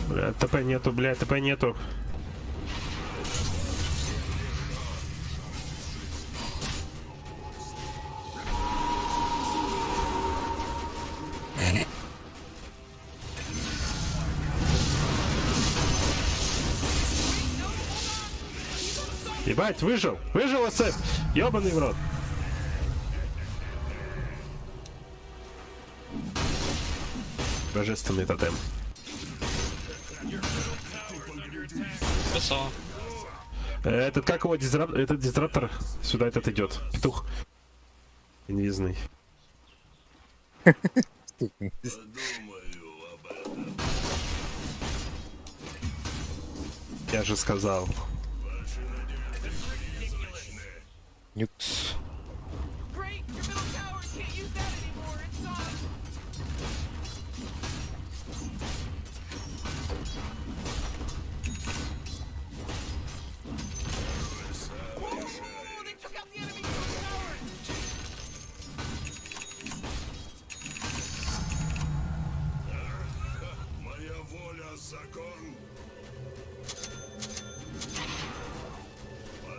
Бля, ТП нету, бля, ТП нету. Ебать, выжил! Выжил СФ! Ёбаный в рот! Божественный тотем. Красава. Этот, как его, этот дизраптор? Сюда этот идет. Петух. Инвизный. Я же сказал. Нюкс.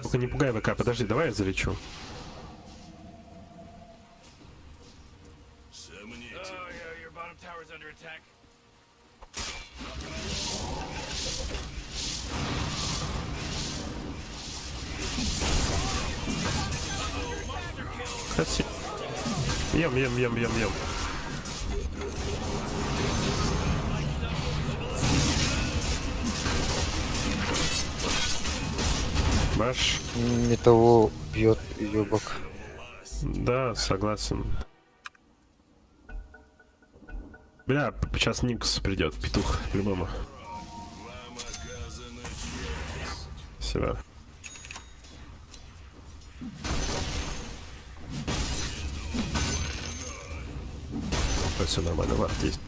Только не пугай ВК, подожди, давай я залечу. Ем. Баш. Не того бьет ёбок. Да, согласен. Бля, сейчас Никс придет, петух, по-любому. Все. Все нормально, вард есть.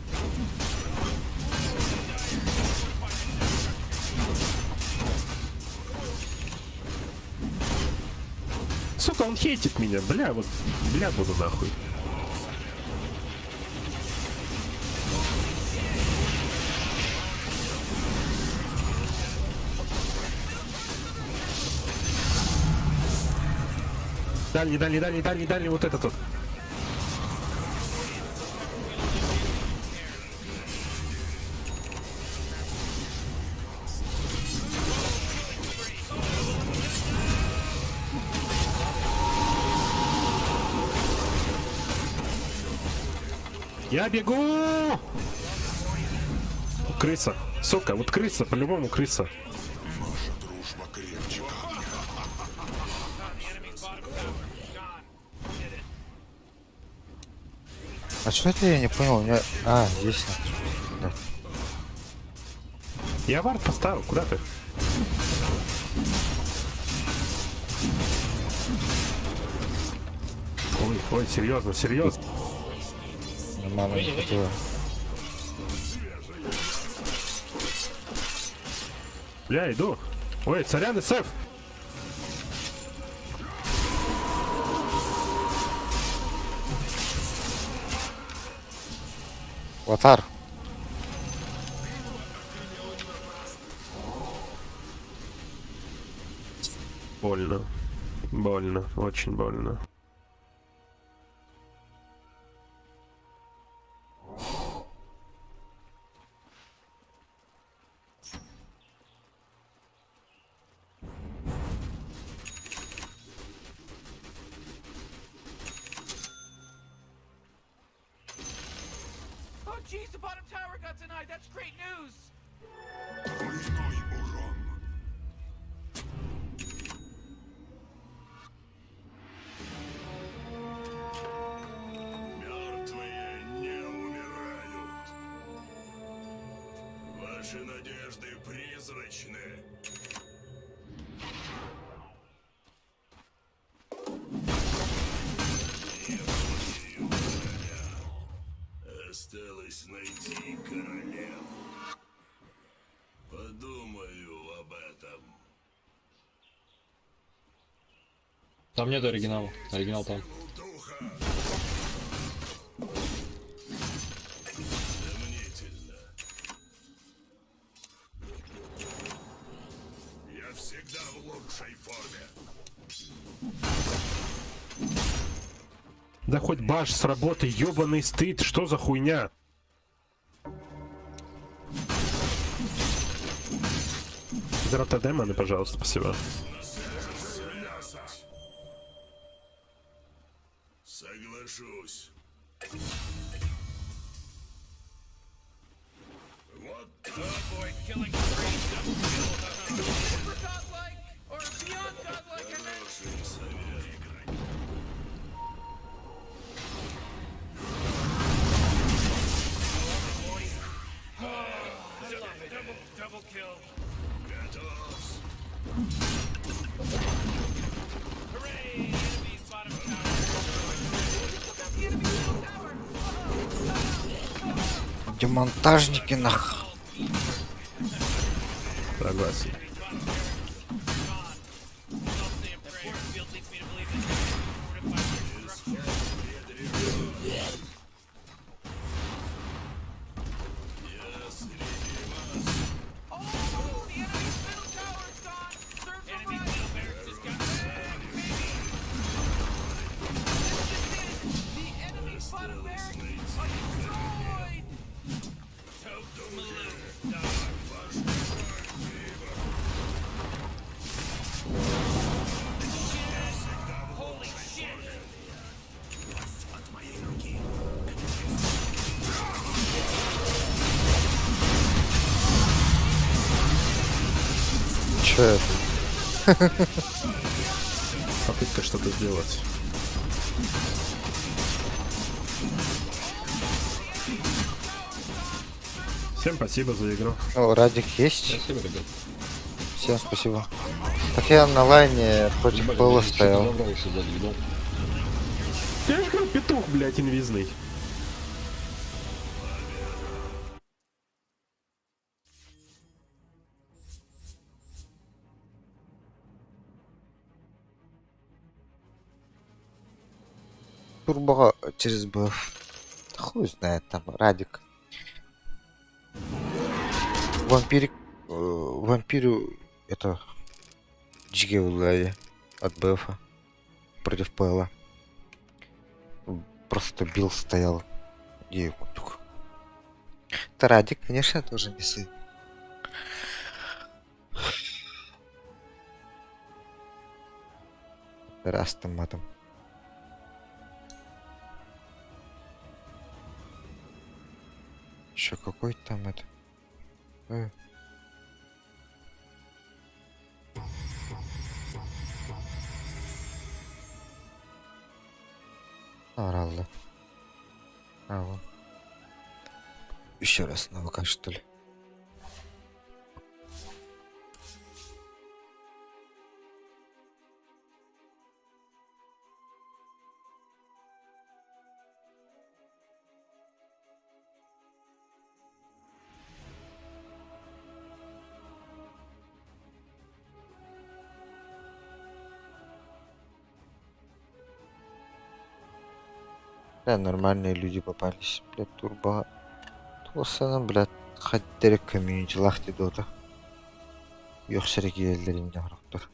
Сука, он хейтит меня, бля, вот, бля, буду нахуй. Дальний, вот этот вот. Я бегу! Крыса. Сука, вот крыса, по-любому крыса. А что это я не понял? У меня... А, здесь. Да. Я вард поставил, куда ты? Ой, серьезно. Мама не хотела. Бля, иду. Ой, царян и сеф. Лотар. Больно, очень больно. Jeez, the bottom tower got denied. That's great news. Мертвые не умирают. Ваши надежды призрачны. Осталось найти королеву. Подумаю об этом. Там нет оригинала. Оригинал там. Духа. Сомнительно. Я всегда в лучшей форме. Да хоть баш с работы, ёбаный стыд, что за хуйня? Драптор демоны, пожалуйста, спасибо. Соглашусь. Вот так. Oh boy, killing spree, double kill. Super godlike or beyond godlike, I meant. Хороший совет. Double kill. Готов. Hooray! Enemy's bottom tower. Took out the enemy's middle tower. Демонтажники нах. Согласен. Чё это? Попытка что-то сделать. Всем спасибо за игру. О, Радик есть? Спасибо, ребят. Всем спасибо. Так я на лайне против Ебать, Пэла блядь, что-то стоял. добрался сюда, видал? Я же говорю, петух, блядь, инвизный. Турбо через Б. Хуй знает там, Радик. Вампирик... вампирю... Это... Джиге улади. От БФа. Против Пэла. Просто бил, стоял. И кутук. Это Радик, конечно, тоже не сын. Раз там матом. Еще какой там это? Орал, да. А, вон. Еще раз на ВК, что ли? Да, нормальные люди попались. Блядь, турбо. Тулсана, блядь, хаттерек комьюнити лахти дота. Йохсерек елдеринде характар.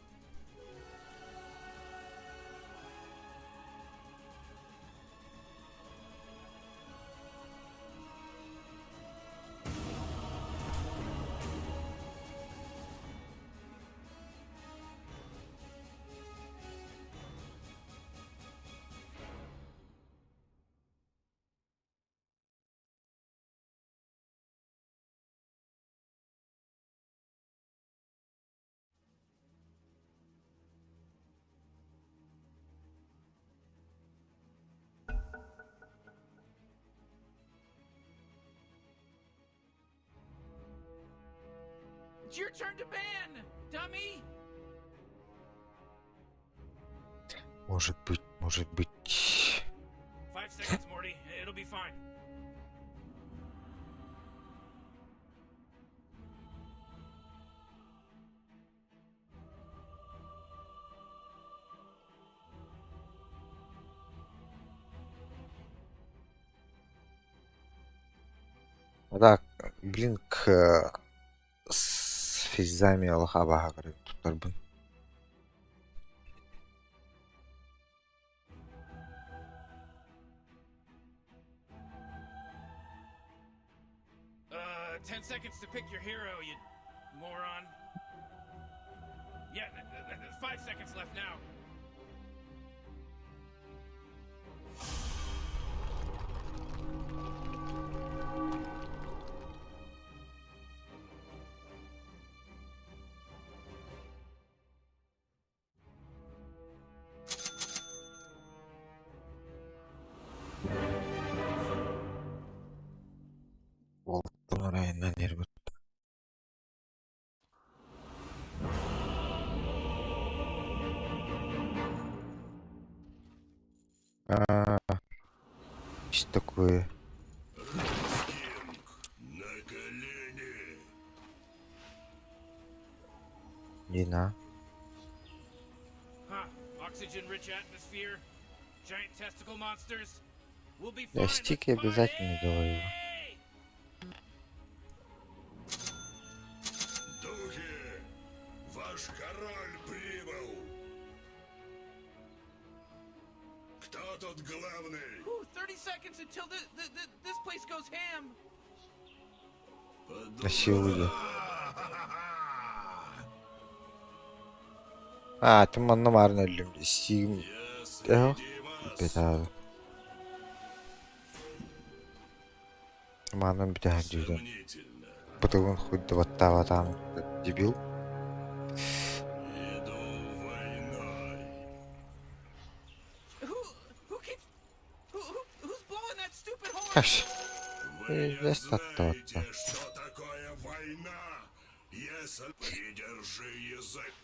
It's your turn to ban, dummy. Может быть. 5 seconds, Morty. It'll be fine. Да, блин, с физами Аллаха баха керек туттарбын. Uh, 10 seconds to pick your hero, you moron. Yeah, 5 seconds left now. Олдың райынан ербіт. Что такое? Кинг, на колени. Дина. Huh. Oxygen-rich atmosphere. Giant testicle monsters. We'll be fine. Я стики обязательно делаю. Духи, ваш король прибыл. Кто тут главный? Ooh, 30 seconds until this place goes ham. На силу. А, ты мономарно любим. Стим. Я Эх, среди вас. беда. Маном беда дюден. Сомнительно. Потому хоть вот там дебил. Иду войной. Who's blowing that stupid horn? Аш. Вы И не здесь то-то. знаете, что такое война, если придержи язык.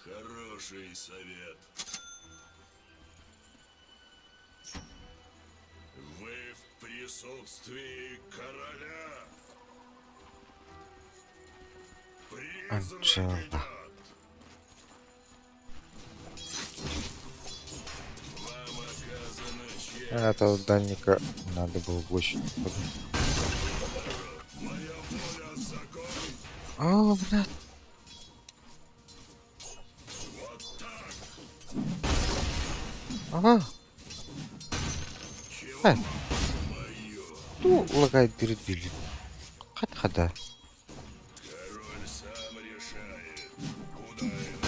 Хороший совет. Вы в присутствии короля. Анджела. Призрак идет. Вам оказана честь. Этого Данника надо было больше. Моя воля закон. О, блядь. Вот так. Ага. Чего Мое. Ну, лагает перед билем. Хат-хада. король сам решает, куда ему.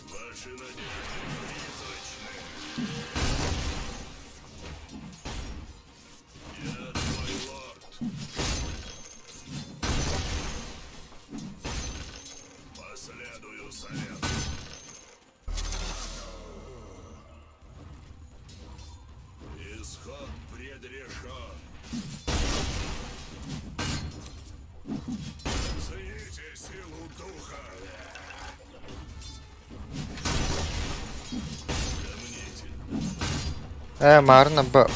Ваши надежды призрачны. Я твой лорд. Последую совету. Исход предрешен. Цените силу духа. Сомнительно. Марна бы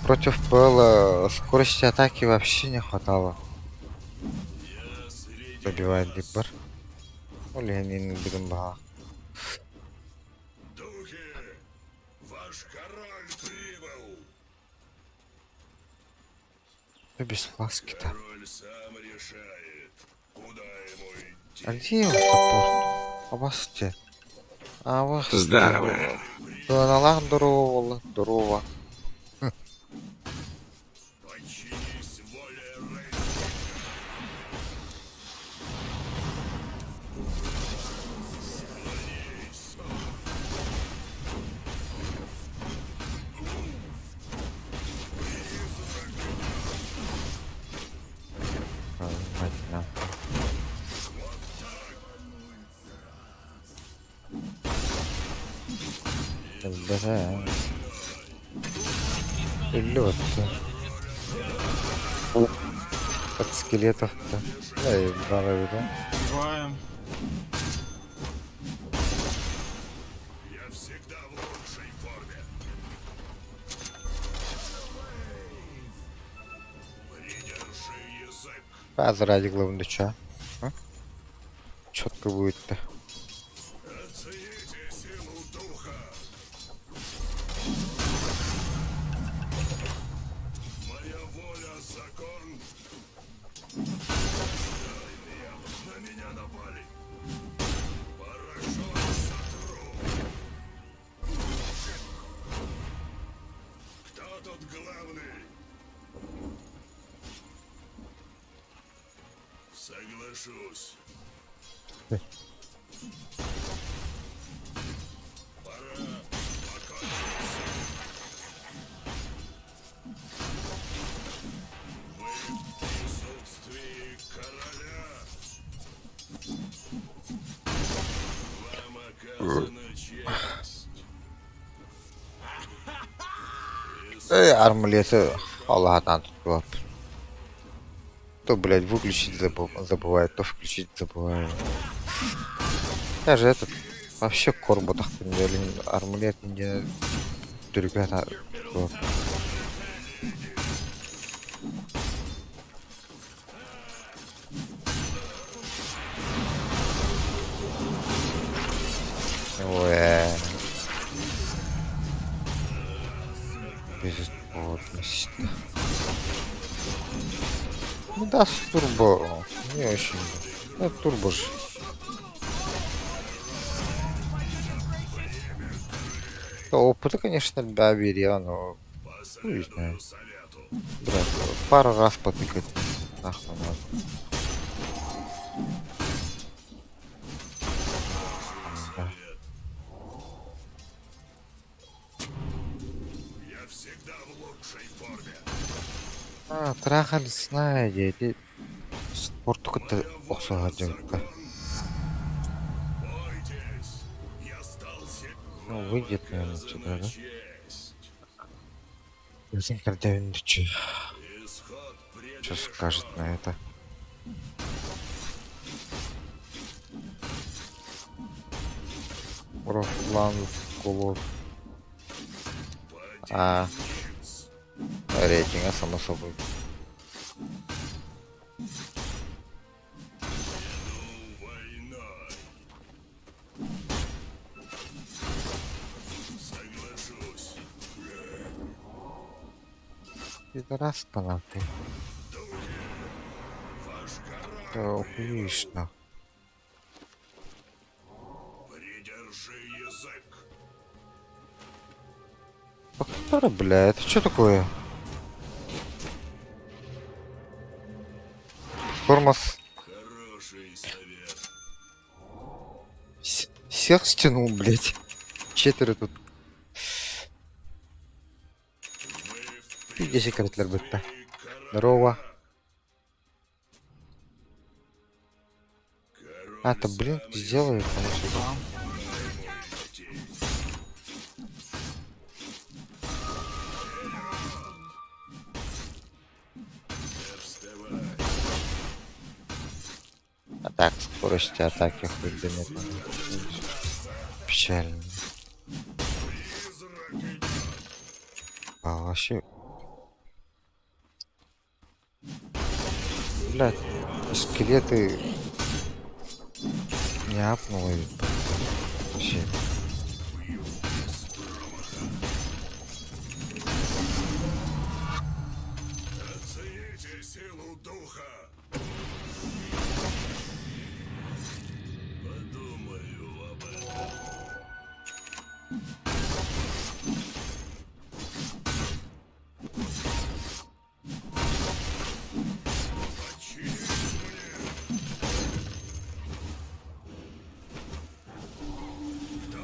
против Пэла скорости атаки вообще не хватало. Я среди Забивает вас. Диппер. Или будем бага. Духи, ваш король прибыл. Без фласки-то. Король сам решает, куда ему идти. А где его саппорт? А вас где? А вас здорово. Налах здорово. Подчинись воле Рейна. Склонись. Мать нахуй. СБГ. Лед. От скелетов-то. Да и бравый, да? Убиваем. Я всегда в лучшей форме. Придержи язык. А заради главнича. Четко будет-то. тут главный? Соглашусь. Пора покончить. Мы в присутствии короля. Вам оказана честь. Армлеты Аллах'tan tuttu. То, блядь, выключить забывает, то включить забывает. Я же этот вообще корботах армлет не ребята. Ой. Безысплотность. Ну да, с турбо. Не очень. Ну, турбо же. Опыта, конечно, да, бери, но... Ну, не знаю. Брат, пару раз потыкать. Нахуй надо. Да. Я всегда в лучшей форме. Трахались, знаете, спорту-то оксагадюка. Бойтесь, я стал Ну, выйдет, наверное, сюда, да? честь. Өзің кірдеуіндічі. Исход Что скажет на это? Руслан Кулов. Рейтинга, само собой. войной. Соглашусь. Пидораска нахуй. Ваш Да корабль. охуеешь нахуй. Придержи язык. Который, бля, это что такое? Тормоз Хороший совет. всех стянул, блять. Четверо тут. Мы в Иди секретлер бытта. присутствии короля. Здорово. Король А, то блин, сам сделай, потому что... вставай. А так, скорости атаки хуй да нет. Печально. А вообще... Блядь, скелеты... Не апнуло ведь. Вообще. Оцените силу духа. Подумаю об этом. Подчинись мне. Кто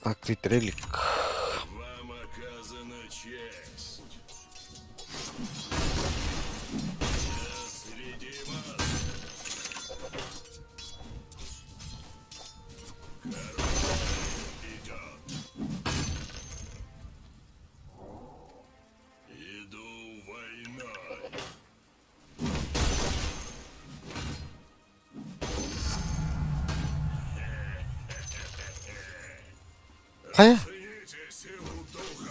Открыть релик. Вам оказана честь. Я среди вас. Король идет. Иду войной. Хая? Цените силу духа.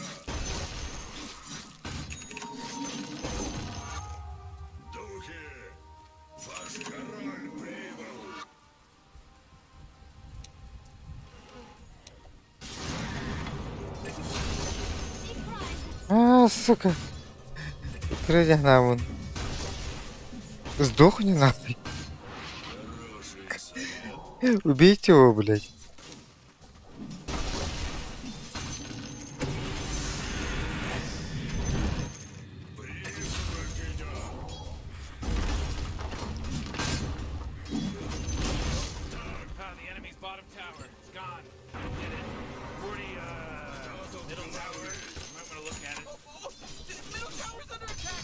Духи, ваш король прибыл. Сука. Крылья на вон. Сдохни нахуй. Хороший совет. Убейте его, блядь. Призрак идет. Ah, the enemy's bottom tower. It's gone. Did it. 40, middle tower. You might want to look at it. Oh, the middle tower's under attack!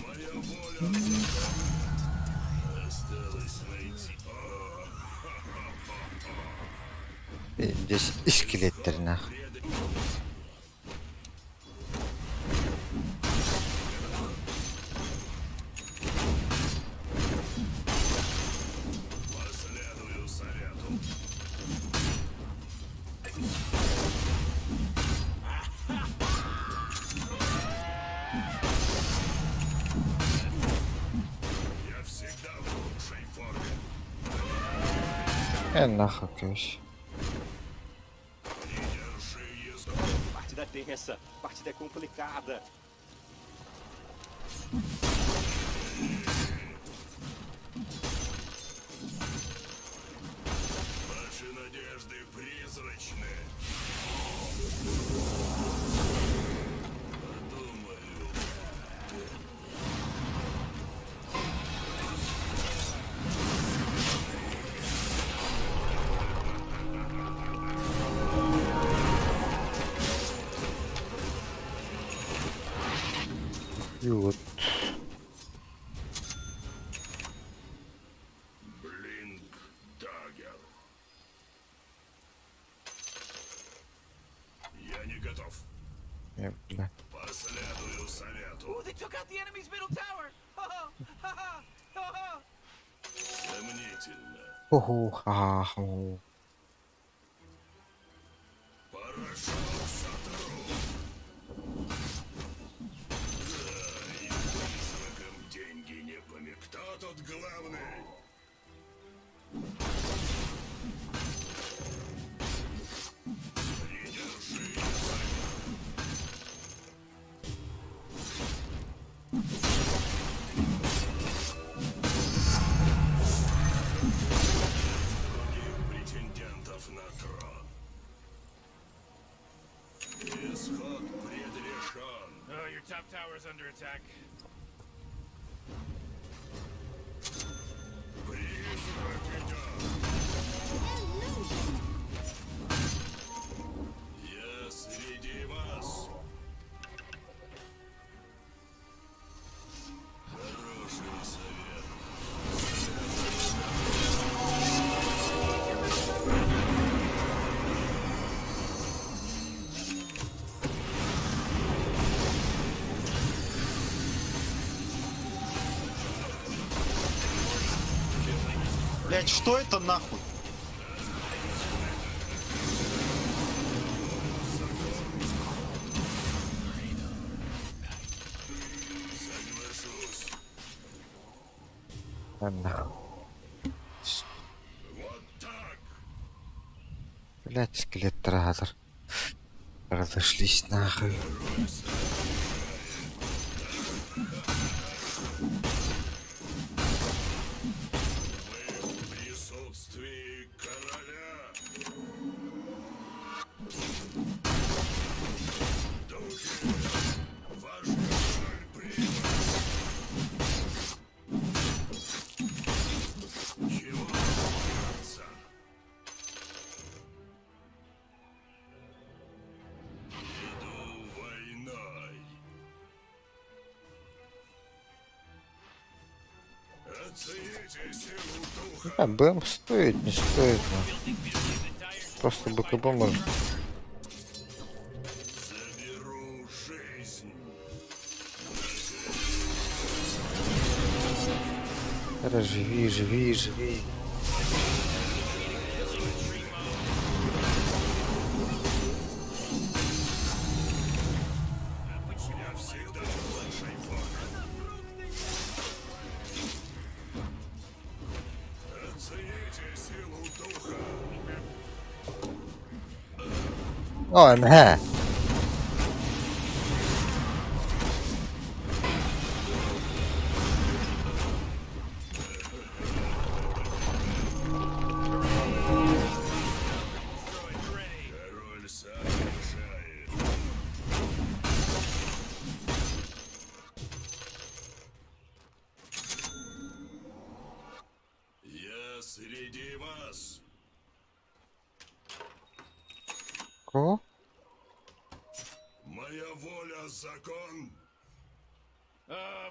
Моя воля. Осталось найти. Здесь и скелеттер нахуй. Последую совету. Я всегда в лучшей форме. Нахуй, конечно. Придержи язык. Partida tensa, partida complicada. Ваши надежды призрачны. Подумаю. И вот. Блинк Даггер. Я не готов. Бля. Последую совету. Oh, they took out the enemy's middle tower! Сомнительно. Уху, ха-ха. Порошок сотру. Да, и призракам деньги не помех. Кто тут главный? Придержи язык. Других претендентов на трон. Исход предрешен. Oh, your top tower's under attack. Призрак идет. Я среди вас. Хороший совет. Блять, что это нахуй? Соглашусь. Нахуй. Вот так. Блять, скелеттратор. Разошлись нахуй. В присутствии короля. Духи, ваш король прибыл. Оцените силу духа. А, БМ стоит, не стоит, но. Просто БКБ может. Заберу жизнь. Живи, живи, живи. Я всегда лучший враг. Оцените силу духа. О, МГ. Король сам решает. Я среди вас. Кого? Моя воля закон.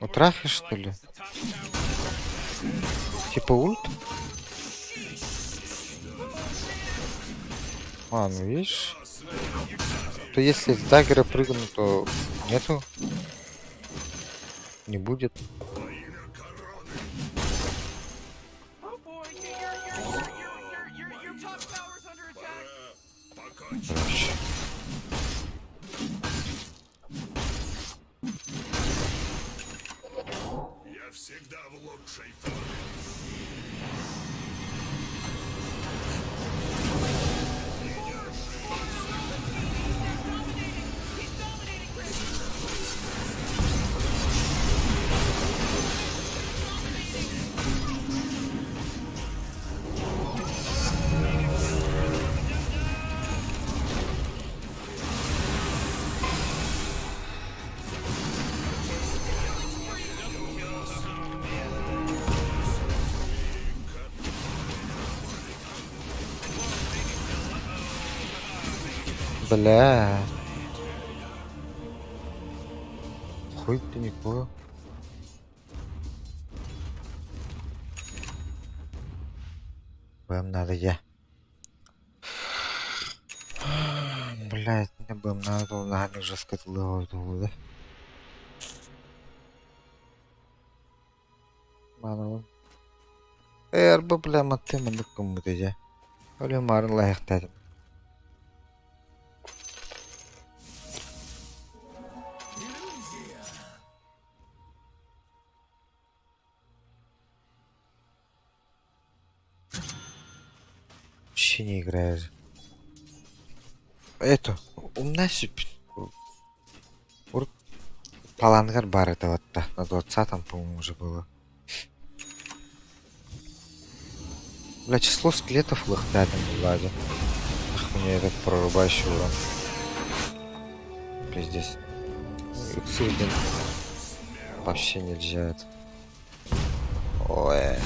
Утрахи, что ли? Типа ульт? А, ну видишь? То если с даггера прыгну, то нету. Не будет. Во имя короны. Oh boy, your top tower's under attack. Покончить. Короче. Я всегда в лучшей форме. Бля. Хуй ты не понял. БМ надо я. Блять, мне БМ надо, ногами уже скатывал да? Мана. Эрбы, бля, маты, маны кому-то я. Оля марын лайық дадым. Вообще не играешь. Это, у нас Палангар бар это вот так, на 20-м, по-моему, уже было. Бля, число скелетов лохтатым в ладе. Ах, мне этот прорубающий урон. Пиздец. Иксы один. Вообще нельзя это. Ой.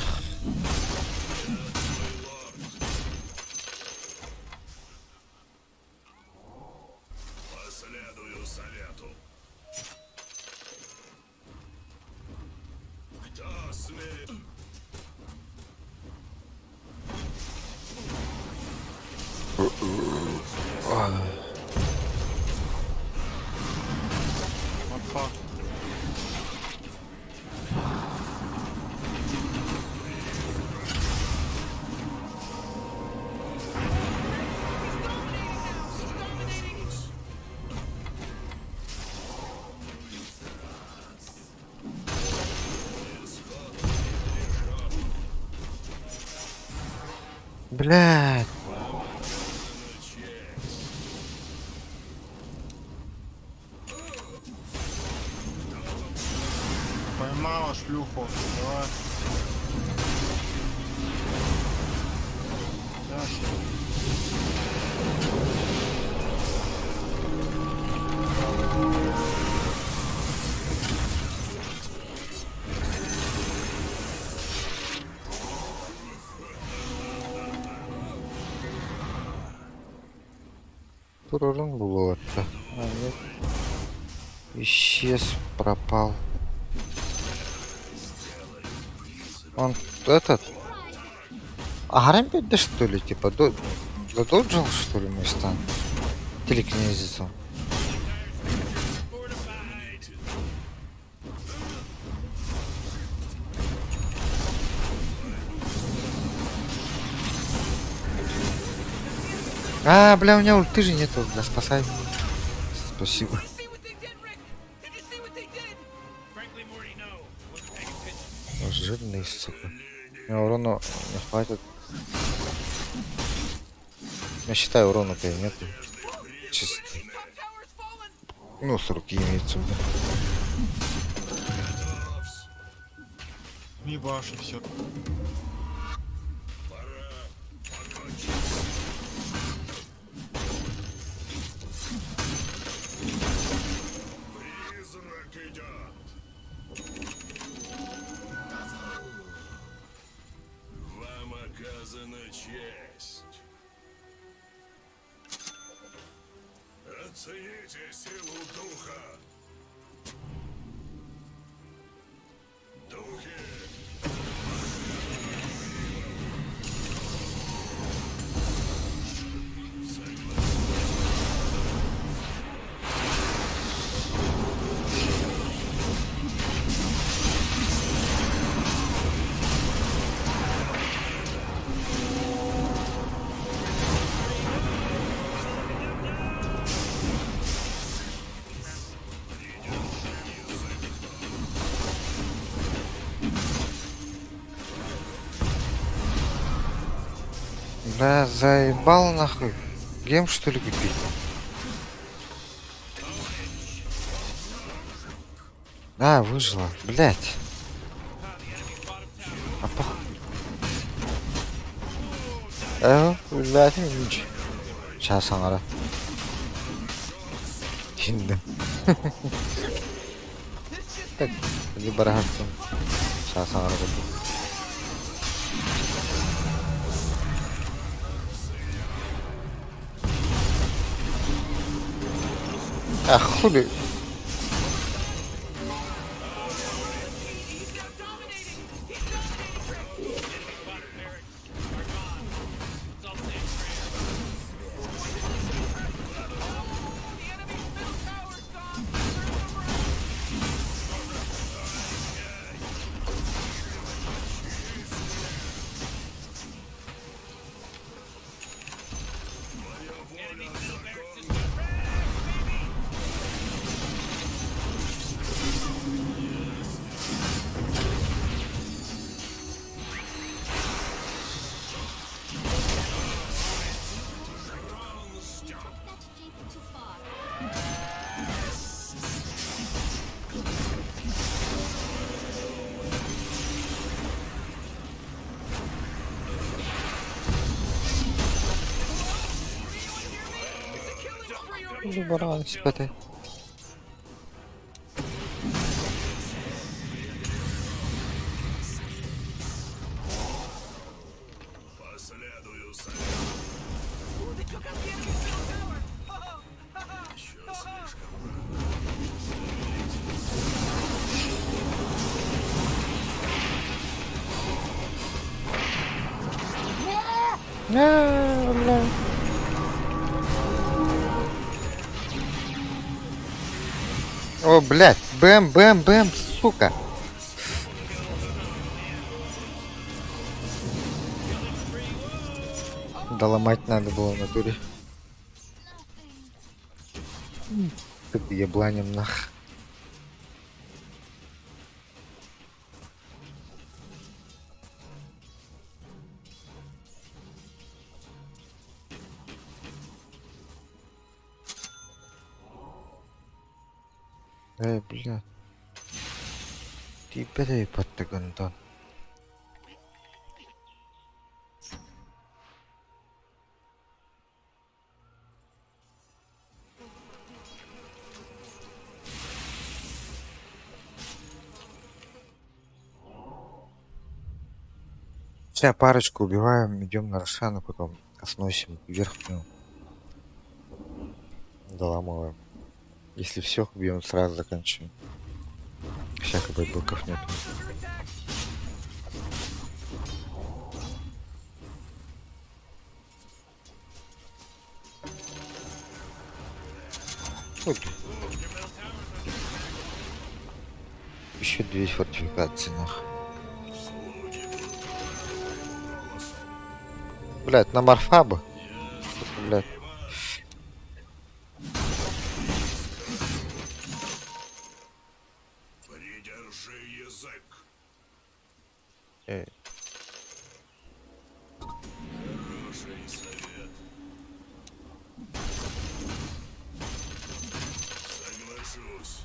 Последую совету. Кто смеет? Опа. Блядь. Поймала шлюху. Давай. Да. Турурун было это. А, нет. Исчез, пропал. Он этот... Агромед, да что ли, типа, задоджил, что ли, мой стан? Телекнезисом. А, бля, у меня ульты же нету, бля, спасай. Спасибо. See what they did, Rick? Did you see what they did? Frankly, Morty, no. Wasn't paying attention. Жирный, сука. У меня урона не хватит. Я считаю, урона-то и нету. Чисто. Top tower's fallen. Ну, с руки имеется в виду. Ебаши все. Призрак идет. Вам оказана честь. Оцените силу духа. Духи. Бля, заебал нахуй. Гейм что ли купить? А, выжила. Блять. А похуй. Блять, ничего. Сейчас аңара. Şimdi. Так, либо рахаттım. Сейчас аңара буду. А хули. Баран спати. Последую за They took out the enemy's middle tower. еще слишком Бля. О, блядь, бэм, сука. Да ломать надо было в натуре. Тут ебланем нах. Бля. Тебя да и подтагантон. Сейчас парочку убиваем, идем на Рошану, потом сносим верхнюю. Доламываем. Если всех убьем, сразу заканчиваем. Всяких блоков нет. Вот. Еще 2 фортификации, нахуй. Блять, на Марфаба. Блять. Придержи язык. Эй. Хороший совет. Соглашусь.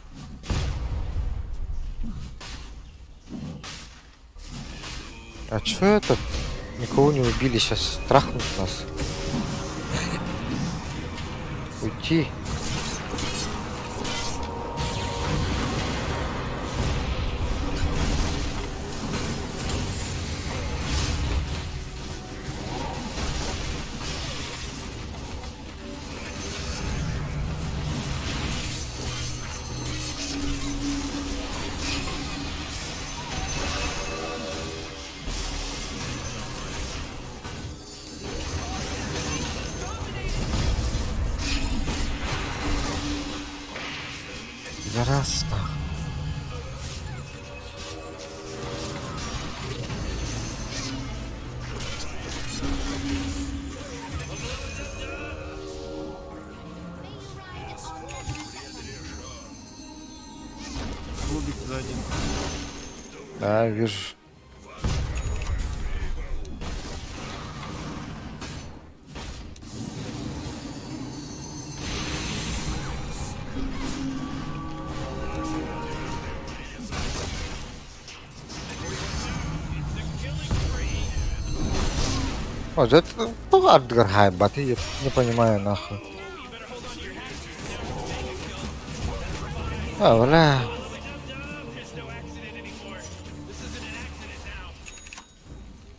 А чё это? Никого не убили, сейчас трахнут нас. Уйти. Зараз нахуй. Клубик сзади. Да, вижу. Вот это, ну, Ардгархай, баты, я не понимаю, нахуй. А, бля.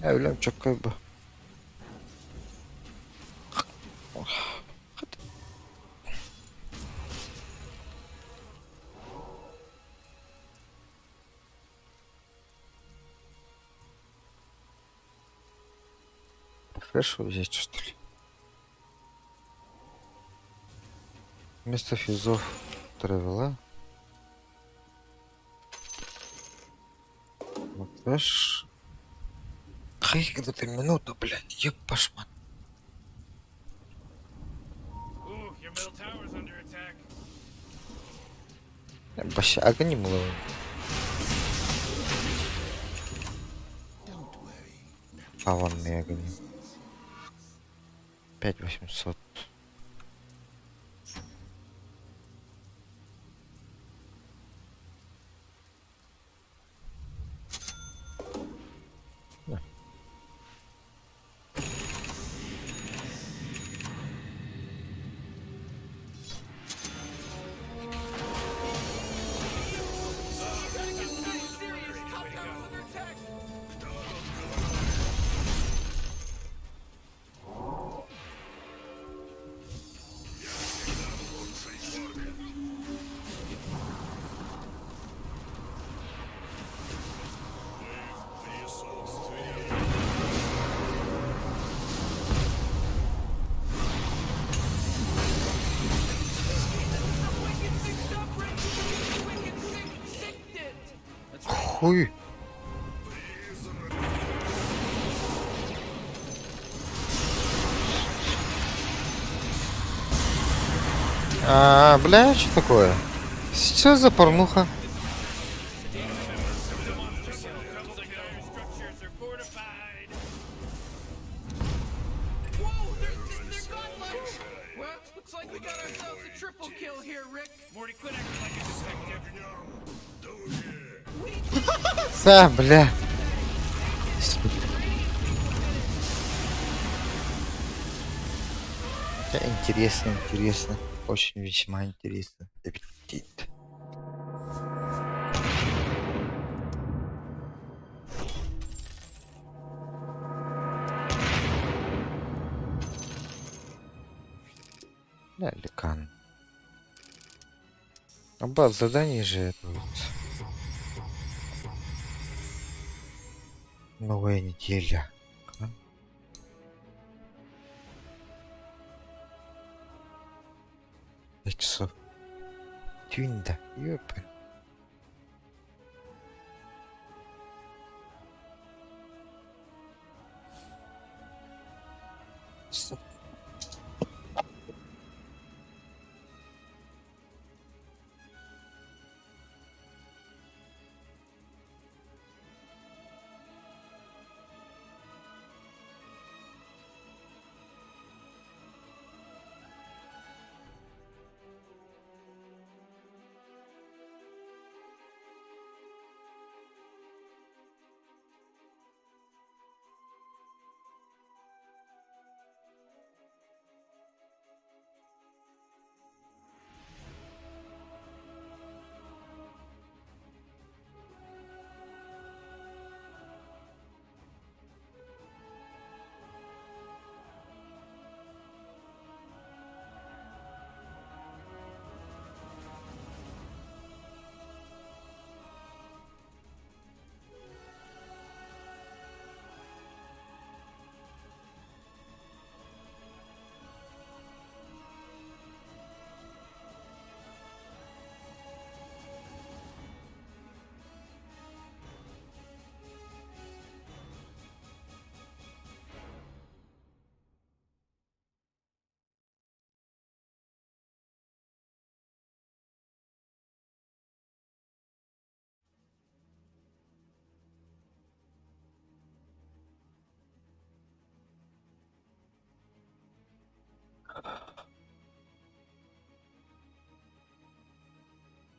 Я bilmiyorum çok kaybı. Флешу взять, что ли? Вместо физов тревела. Вот флеш. Ай, когда-то минуту, блядь, ебашман. Ooh, your middle tower's under attack. Баща, огни мыло. Паванные огни. 5800. Хуй. Бля, что такое? Что за порнуха? Structures are fortified. Whoa, they're godlike! Well, looks like we got ourselves a triple kill here, Rick. Morty, quit acting like a detective. Бля. Да, интересно, интересно. Очень весьма интересно. Аппетит. Да, ликан. Баз заданий же это вот. Новая неделя. А? 5 часов. Günde. Yöpün.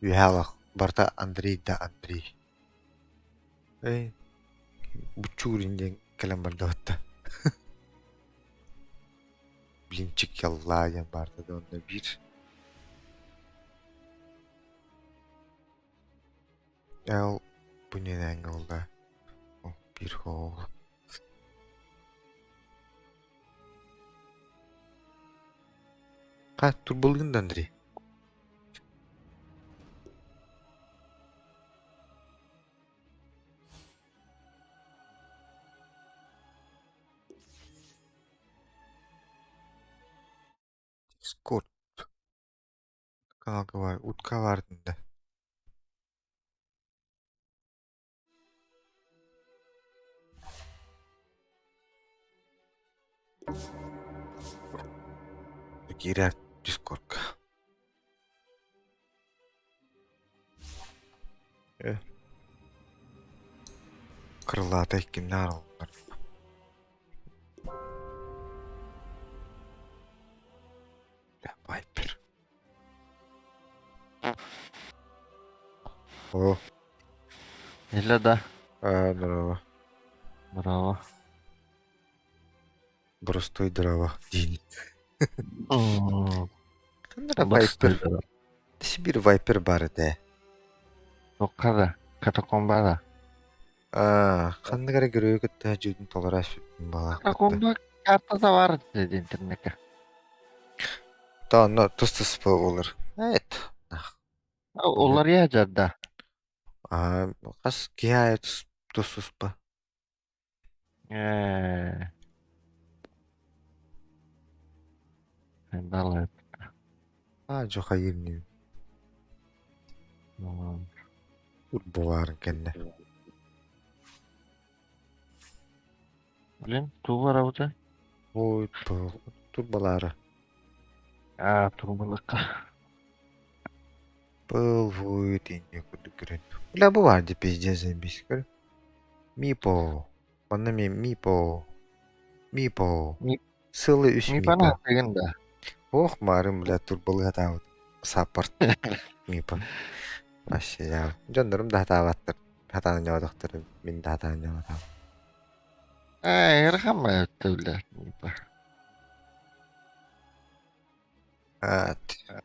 Üyalak. Barda Андрей да Андрей. Ey. Bu çuğurinden kalem barda hatta. Bilimçik yallayan barda da onda bir. El bu neden oldu? Oh, bir hol. Ha, turbolun da Андрей. Discord kanalga var. Utka vardı da. Girer Discord'a. Крылата ikkinler oldular. Ya Viper. О, Или да. здорово. Браво. Простой дрова. День. Кандара Басты. Viper. Bir Viper бар де. Токада. Катакомбада. Кандыгара көрөөгө та жүдүн толора сүттүн бала. Катакомба картада бар dedi интернетке. Та, но тустус болор. Evet. Олар я жада. Кас кия тустус ба. Далай. Жок айырны. Турболар кенне. Блин, ту var burada. Ой, турболары. Турбалык. Был вует и некуда грен. Бля, бывает, пиздец, заебись, говорю. Мипо. Бана мипо. Мипо. Сылы үс Ми мипо. пана дегенде. Ох, марым, бля, турболы атауыт. Саппорт. Мипо. Вообще, я. Жондарым да атаваттыр. Хатаны жабадыктыр. Мен да хатаны жабадам. Эрхам öyle.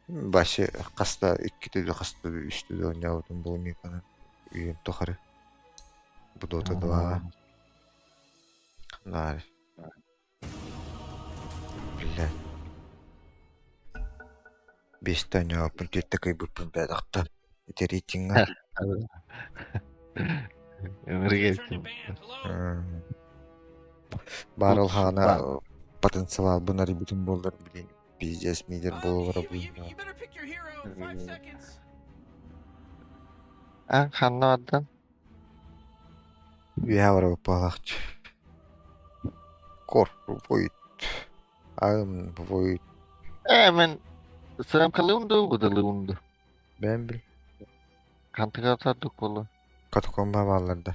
Başı kasta iki dedi kasta üç dedi oynayordum bu mipana. Üyüm tokarı. Bu da otada var. Nar. Bile. Beş tane yapın tette kaybırpın bedaktan. Yeter itinga. Ömür Turn your geçtim. band. Hello? Barıl hana potansiyel bunları bütün bollar bilin. Pizdes midir bollara You buyurlar. better pick your hero. 5 seconds. En kanlı Üye var balakçı. Korku boyut. Ağım boyut. Men sığım kalındı bu da lığındı. Ben bil. Kantık atardık kolu. Katakomba bağlarda.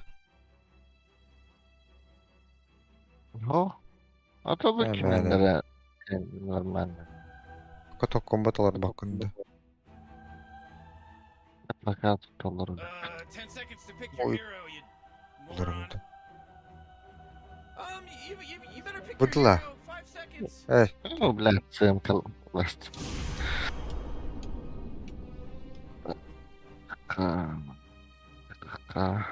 Ho. Ata bu Ben kimenlere normal. Katakomba dolar bakındı. Mutlaka tutulur. 10 seconds to pick your Oy. hero, you Olur moron. burada. You better pick your Budula. hero. 5 seconds. Evet. O bile sığım kalındı. Ka.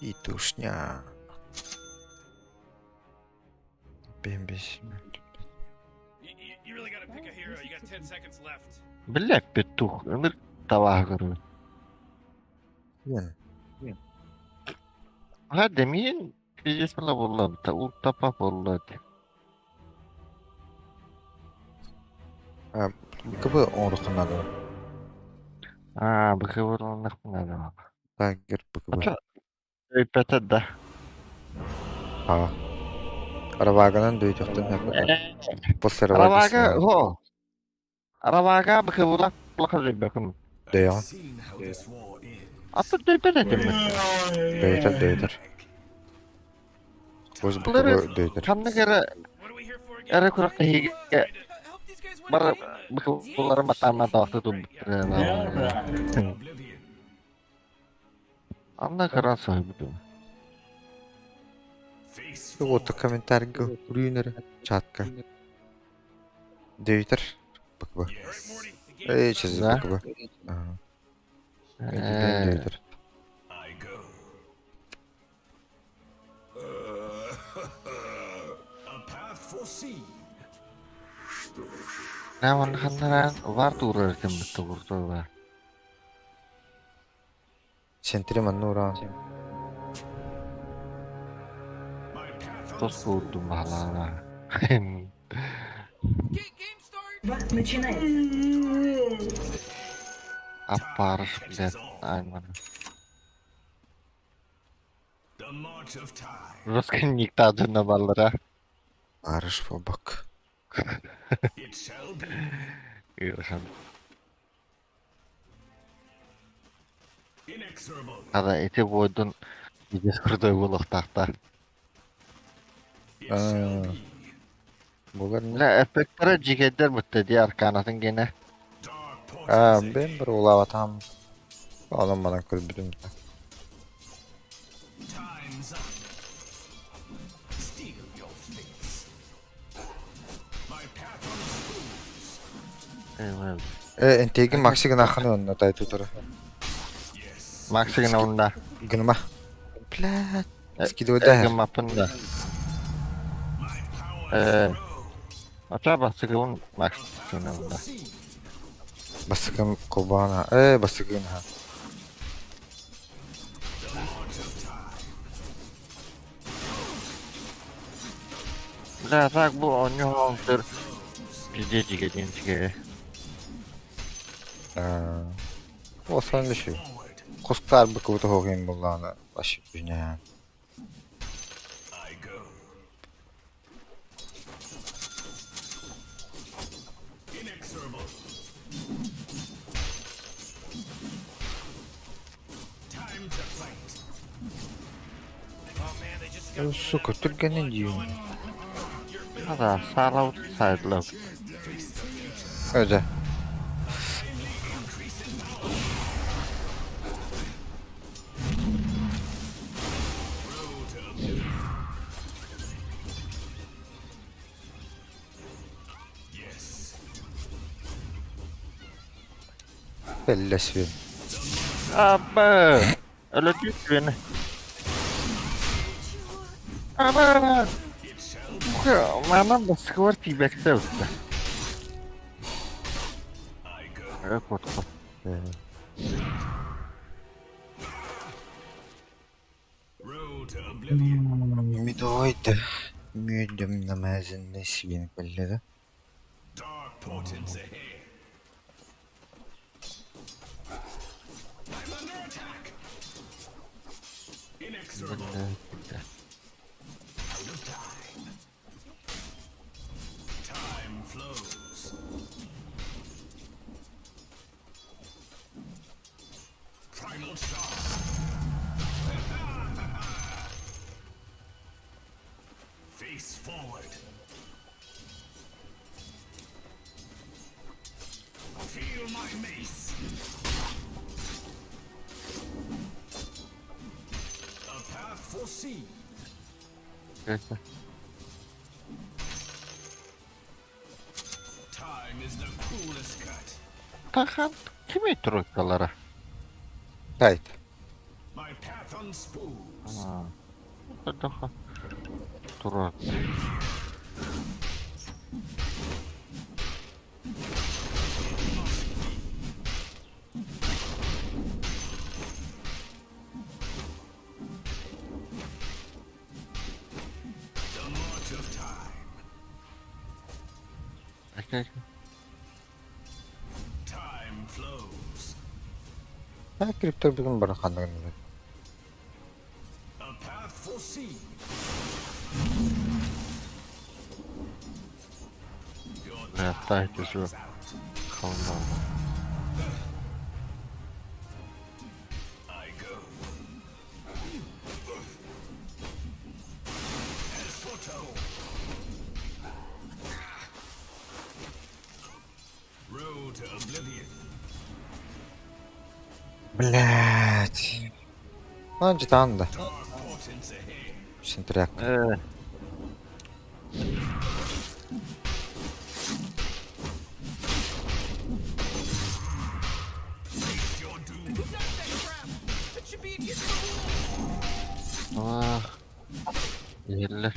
И тушня. Бембис. You really gotta pick a hero. You got 10 seconds left. Bilek bir tuh. Ömür tavah görüyor. Yen. Ha demeyin. Biz bile bolladı. Ta ultapa bolladı. Kıbı orukunadı. Ha bu kıvırlanlık mı ne demek? Takir bu kıbı. Ata. Öpete de. Ha. Arabagadan duyduktan yapar. Bu sıra Arabaga var. ho. Arabaga bu kıvırlak bulakacak bakın. Deyon. Seen how this war ends. Ata döpete demek. Döyder döyder. Boz bu kıbı döyder. Kanlı kere What are we here for again? era kurak hige. Help these guys win Bar a game. bu kıvırları matama da waktu tuh. Oblivion. Anla kara sahibi tuh. Face Вот комментарий Рюнер. Чатка. Дöyder. Bu kıbı. All right, Morty. The game Ey is çiziz Ne? bu kıbı. Döyder. I go. A path foreseen. Ne var kanlara var tuğrarken bitti kurtu var. Sentriman Nuran. My path Tos kurdum hala. Game start. Apar bilet ayman. the march of time. Roskin nikta dönne ballara. Barış babak. It shall be. Yürüsün. Inexorable. Kada eti boydun. Bir kurdu buluk tahta. It shall be. Bular ne? Ne efektlere cigeder bitti diye arkanatın gene. Dark portals. Ben bir ula atam. Oğlum bana kulübüm. Time's up. Steal your face. My path unspoons. Evet. Entegi maxi gına xanı onunla tay tutarı. Yes. Maxi gene onda. Gınıma. Plat. Skidi Ergen öder. mapında. My power Eee. Acaba sıkıvın Maxi gene onda. foreseen. Basıkın kobana. Basıkın ha. Bila tak bu onyo ter. Gece cigedin cige. O sen düşü. Kustar bu kutu hoğin bullana. Başı dünya. I go. Inexorable. Time to fight. Oh man, they just got Suka Türk'ün diyor. Kada sarau saydılar. Öde. Yes. Belles bir. Apa? Öyle değil beni. Ama bu mana da skor tibekte usta. I go. Evet korktum. Road to oblivion. Ümit oydu. Müydüm namazında sivin kallada. Portents ahead. I'm under attack. Inexorable. Out of time. Time flows. Primal Star. Face forward. Feel my mace. A path foreseen. Neyse. Time is the cruelest cut. Takan kimi troikalara? Haydi. My path unspools. Ha. Daha Turat. The march of time. Okey. Time flows. Ha kripto bugün bırakandığını. A path foreseen. Your Hayatta time hiç şu runs out. kalmadı. I go. As foretold. Road to oblivion. Блять. Lan cidden de. Dark portents ahead. Sintirak. Evet. Face your doom. Who does that crap? It should be against the rules. Ah. Yerler.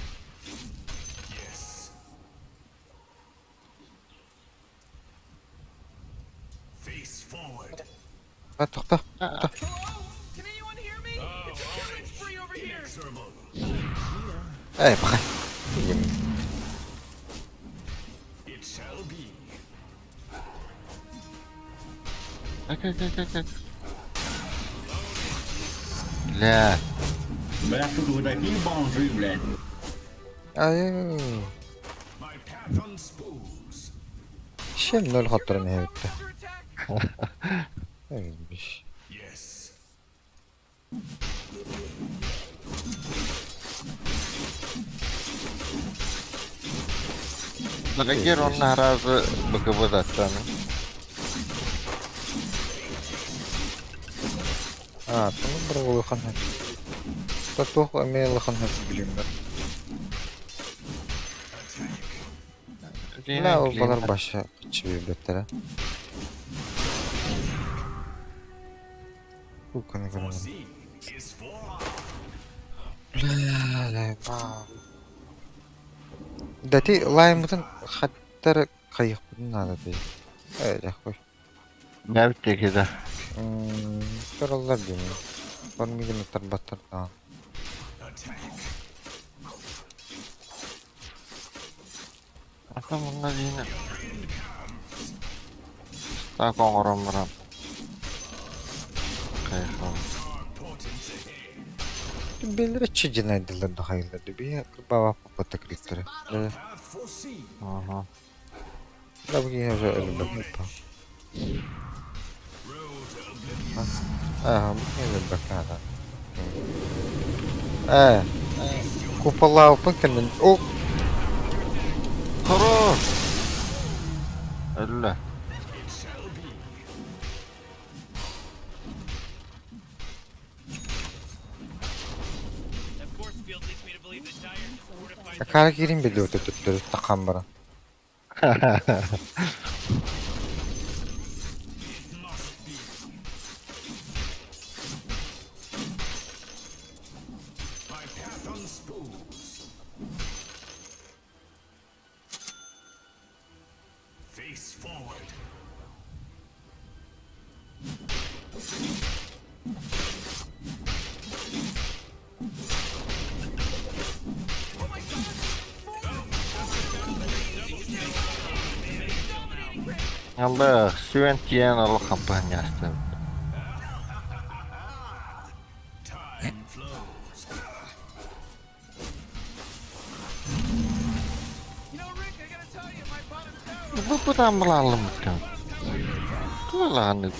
Yes. Face forward. Ha tokta. Hello? Can anyone hear me? It's a killing spree over here. Inexorable. Ey bakay. It shall be. Okey. La. Ay. My path unspools. Şimdi öyle hatırım ne bitti. Under attack. Neymiş. Yes. Bagaimana orang harap bekebetulan? bunu bırakılırken hep. Tutuh emelirken hep bilimler. Ne o kadar başa çivi betere. Bu kanı kanı. Foreseen is for. Dati layımızın hatta kayık bunun adı değil. Öyle koy. Ne bitti kita? Sorular değil mi? 1 milimetre batır daha. Attack. Apa mengajinya? Tak kong orang meram. Kayak kong. Dark portents ahead. Belirli cinayetler daha ileride bir baba papata klikleri. Path foreseen. Aha. La begini öyle bakma. Road to oblivion. Ah, begini bakma da. Kupalı open kendin. Oh, Terus. Allah. It shall be. That force field leads me to believe that Dire is fortified. akara girin bir de tuttur takan bara. It must be. My path unspools. Face forward. Oh my god! Forward! Yalda Süven diyen ol kampanyası. Time flows. You know, Rick, I gotta tell you, my bottom tower. Bu da bulalım mı? Bu lan.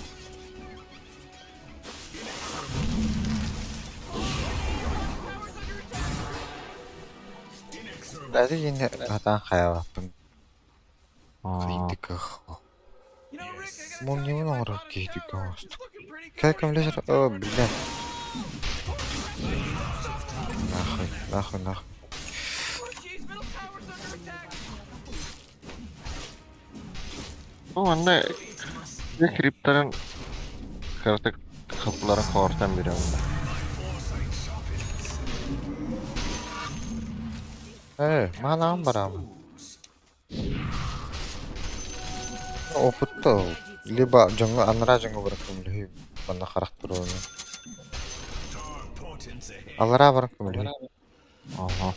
Tadi yine hatan kayawattım. Aa, Kıydık. You know, Rick, I gotta Mon tell you, yemin my olarak bottom kıydık tower ağustos. is looking pretty good. Kijk hem lezer. Oh, billah. Nahı. Oh, jeez, middle tower's under attack. bu anda bir kriptlerin kırtık kapıların kortan biri onda. Malam baram. Опытта. Либо жаңа анара жаңа баракым лхи. Бана характер оны. Dark portents ahead. Алара баракым лхи. Aha.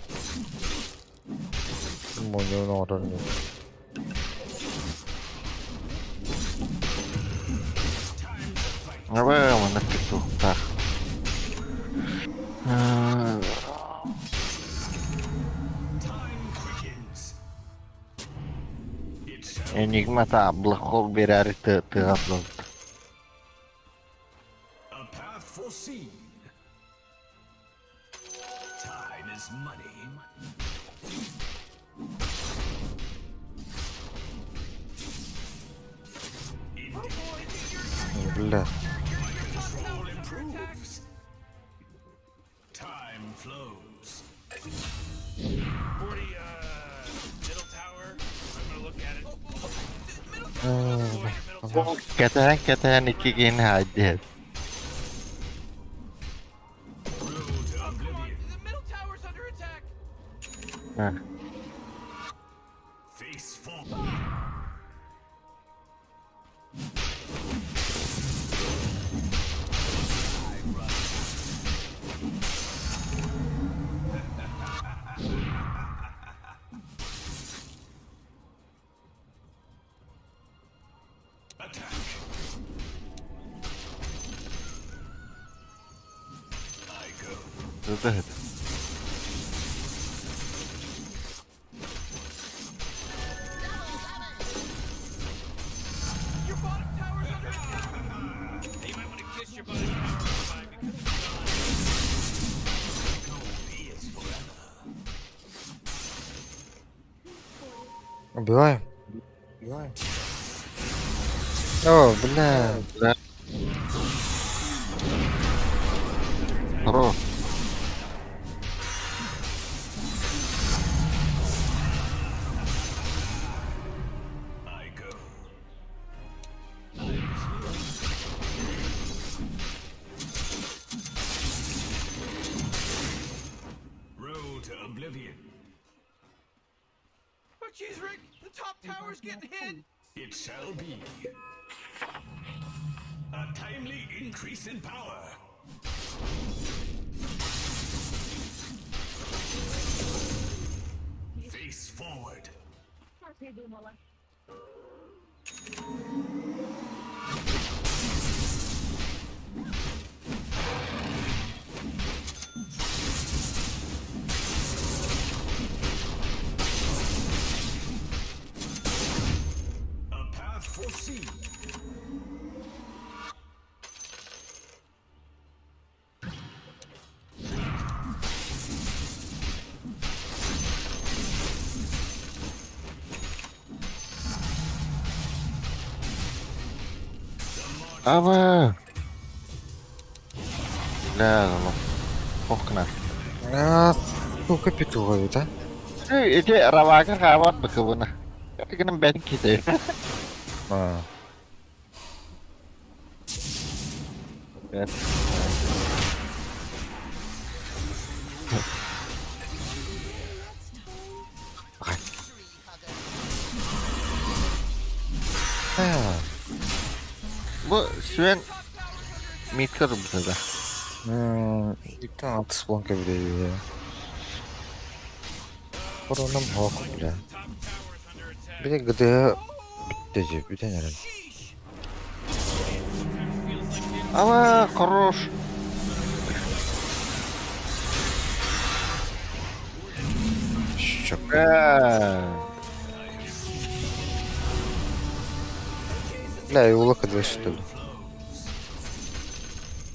Mon yemin oradan. Ne be mana gitu. Tak. Time quickens. It shall Enigma tak belakol biar itu upload. a path foreseen. Time is money. Billah. Control improves. Time flows. Morty, middle tower. I'm gonna look at it. Middle tower. Katahan iki gini hadir. Road to oblivion. The middle tower's under attack. Nah. Face forward. Attack. I go. Sudah. Your bottom tower's under attack. Hey, you might want to kiss your bottom tower goodbye because it's gone. Убиваем. О, бля. Хорош. I go. Road to oblivion. Oh, jeez, Rick, the top tower's getting hit. It shall be. A timely increase in power. Face forward. A path foreseen. Apa? Lah, Allah. Oh, kenapa? А, ну капитулой, да? Itu rawakan kawat bagaimana? Tapi kena ban kita ya. А. Kan. Bu Sven meter burada da. 일단 атыс бланка билеби. Коронам хок бля. Top tower's under attack. Бля ГД Бүтеже, бүтен әрін. Ава, хорош. Шок. Бля, и улака 2 что ли?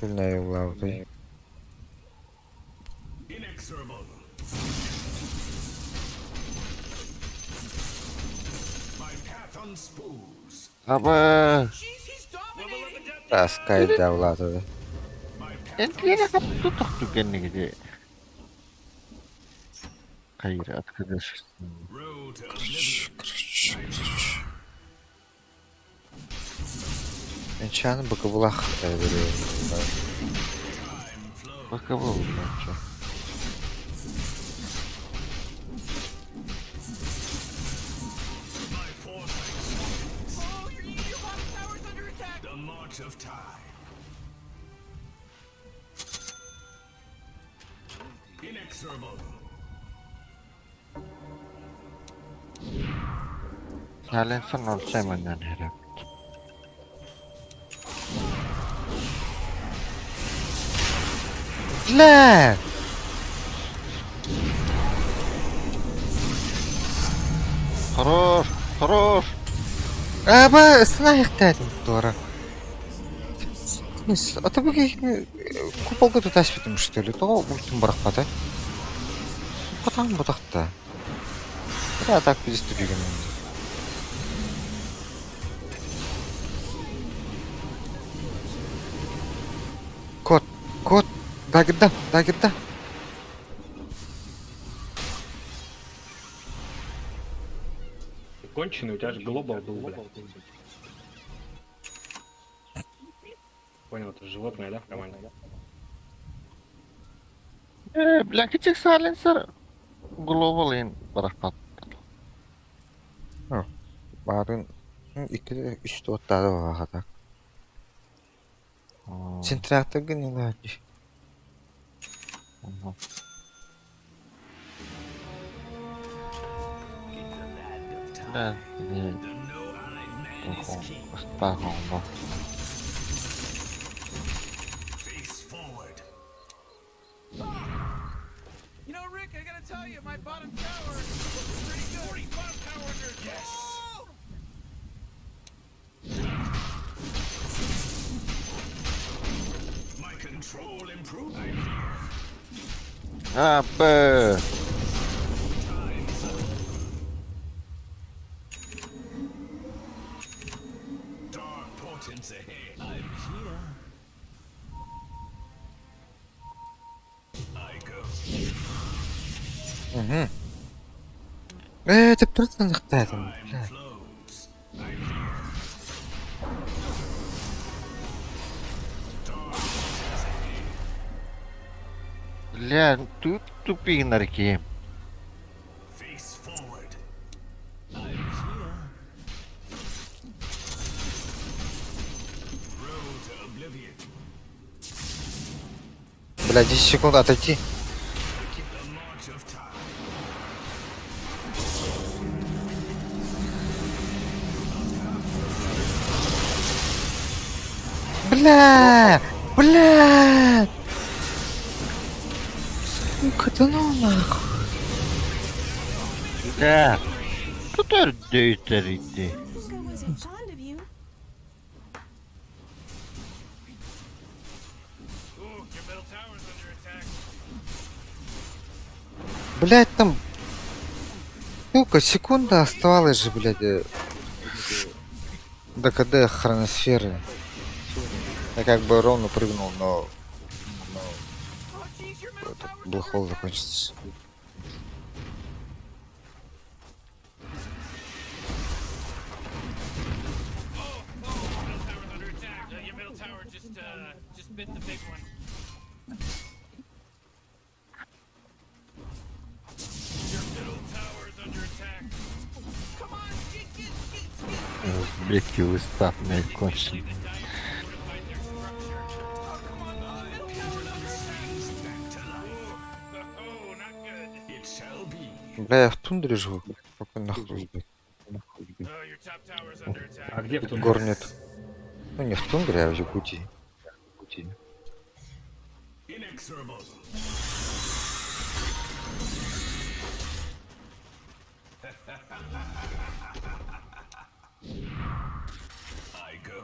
Сильная ула, ты. Inexorable. My path unspools. Аба. Jeez, he's dominating. Таскай да ула, ты. Энтleri tuttuk kendini. Hayır arkadaş. Road to oblivion. Энчаны бакабулах берем. Bakalım bence. My foresight. Oh, your bottom tower's under attack. The march of time. Inexorable. Silencer olsa hemen herhalde. Бля! Хорош, хорош. Аба, снайх тәдім, дуара. Смысл? А ты бы куполга тут аспитым, что ли? То ультим барахпата. Потом бутахта. Я так приступим. Кот, дагерда. Ты конченый, у тебя же глобал был, бля. Понял, это животное, да, в команде? Bля, küçük silencer global in bırakmat. Барын 2-3 тоттады баға так. Сен трактор не надо. Да, не. Спахом. Face forward. You know, Rick, I gotta tell you, my bottom tower is pretty good. Bottom tower under attack. Yes. Oh! My control improved. I'm here. Abi. Dark portents ahead. I'm here. I go. Тіп тұрсын ұқтадым. Time flows. I'm here. Бля, тут тупик нарки. Face forward. I'm here. Road to oblivion. Бля, 10 секунд отойти. The march of time. Бля! Сука, да ну нахуй. Бля. Тут ördeyter idi. I wasn't fond of you. Ooh, your middle tower's under attack. Блять, там... Сука, секунда оставалась же, блядь. До КД хроносферы. Я как бы ровно прыгнул, но... Oh, jeez, your middle tower's under Блэхол attack. закончится. Middle tower's under attack. Your middle tower just bit the big one. Your middle tower's under attack. Come on, get. Узбеки устав не кончил. The diamond fortified their structure. It shall be. Бля, я в тундре живу. Какой нахуй, блядь. Нахуй. your top tower's under attack. А где в тундре? Гор нет. Ну не в тундре, а в Якутии. Inexorable. I go.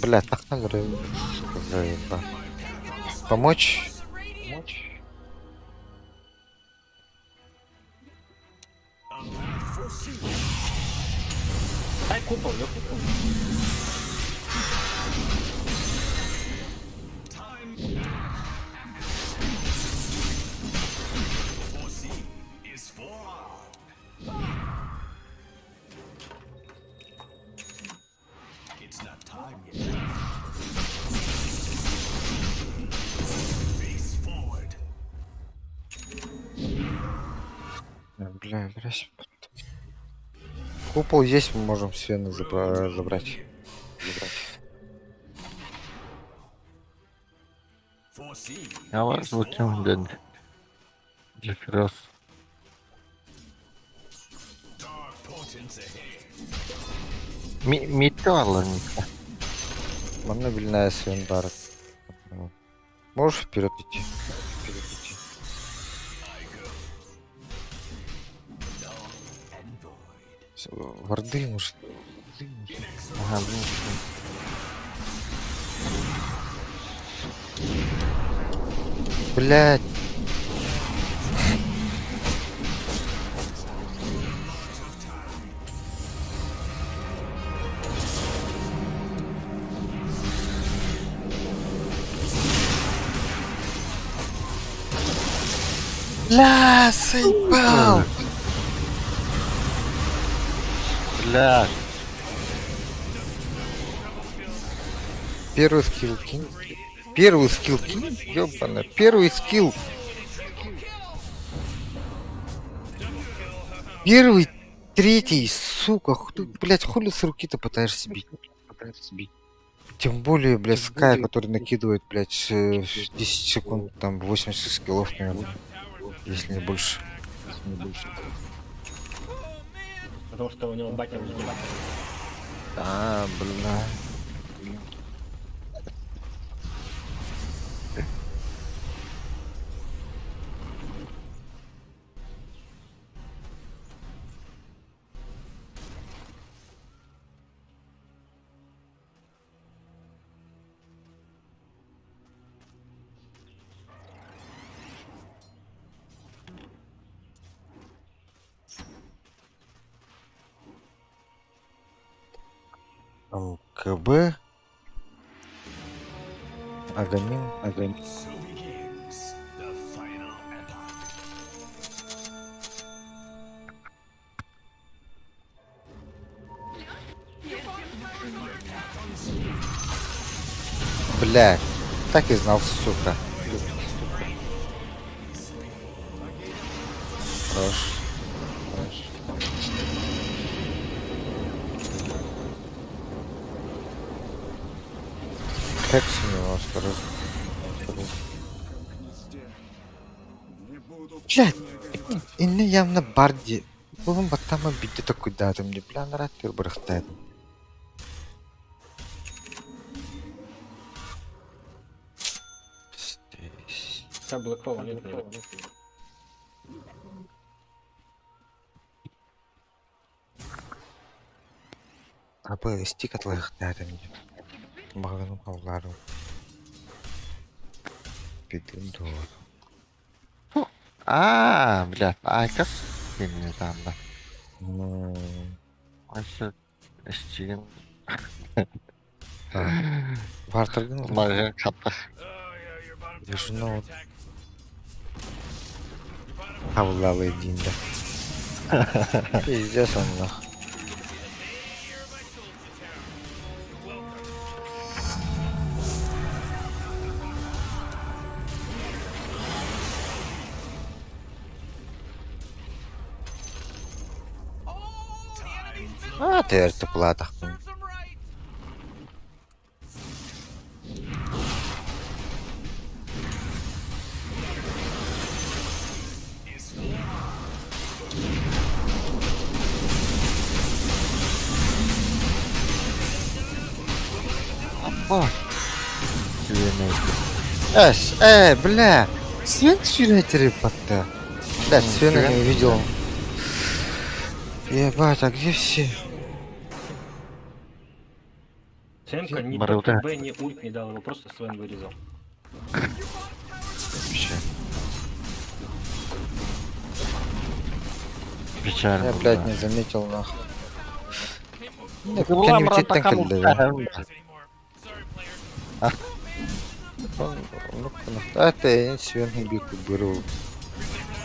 Бля, так надо заеба. Помочь? Ай, купол, я купол. Foreseen is forearmed. It's not time yet. Face forward. Бля, брось. Купол есть, мы можем Свена забрать. Foreseen Я вас is звуком forearmed. дед. Джеффрос. Dark portents ahead. Метеорланика. Манабельная Свендар. Можешь вперед идти? Варды, может. Ага, блин. Блять. Бля, заебал! Бля, Первый скилл кинь. Первый скилл кинь. Ёбана. Первый скилл. Первый, третий, сука. Ты, блядь, хули с руки-то пытаешься бить? Тем более, блядь, Скай, который накидывает, блядь, 10 секунд, там, 80 скиллов, наверное. Если не больше. Потому что у него батя уже не батя. А, бля. КБ. Аганим. So begins the final epoch. Бля, так и знал, сука. Хорош. Хекс у него, осторожно. Блядь, инне явно барди. Булым баттама бидде такой датым, не бля, нарад төр бырыхтайдым. Здесь. Там Блэкхола нет, нет. Абы стик атлыхтайдым. Баганым авларым. Бидим дор. бля, айкас. Сильный там, да. Ну, Вообще, стилен. вартырдың Мага капта. Oh, yeah, your bottom There's tower's under no- attack. Авлалы динде. Пиздец он нах. Here, my soldier town. You're welcome. Oh, the enemy's middle А, теперь ты платах. serves them right. О! Свинейки. Бля! Свен свинайтеры пота. Блядь, Свена не увидел. Ебать, а где все? Семка ни Марута. ПКБ, ни ульт не дал, его просто Свен вырезал. Вообще. Печально. Я, блядь, не заметил нахуй. Ну, Кто-нибудь ладно, танк кому отдали. скажем. А ты Свен бику беру.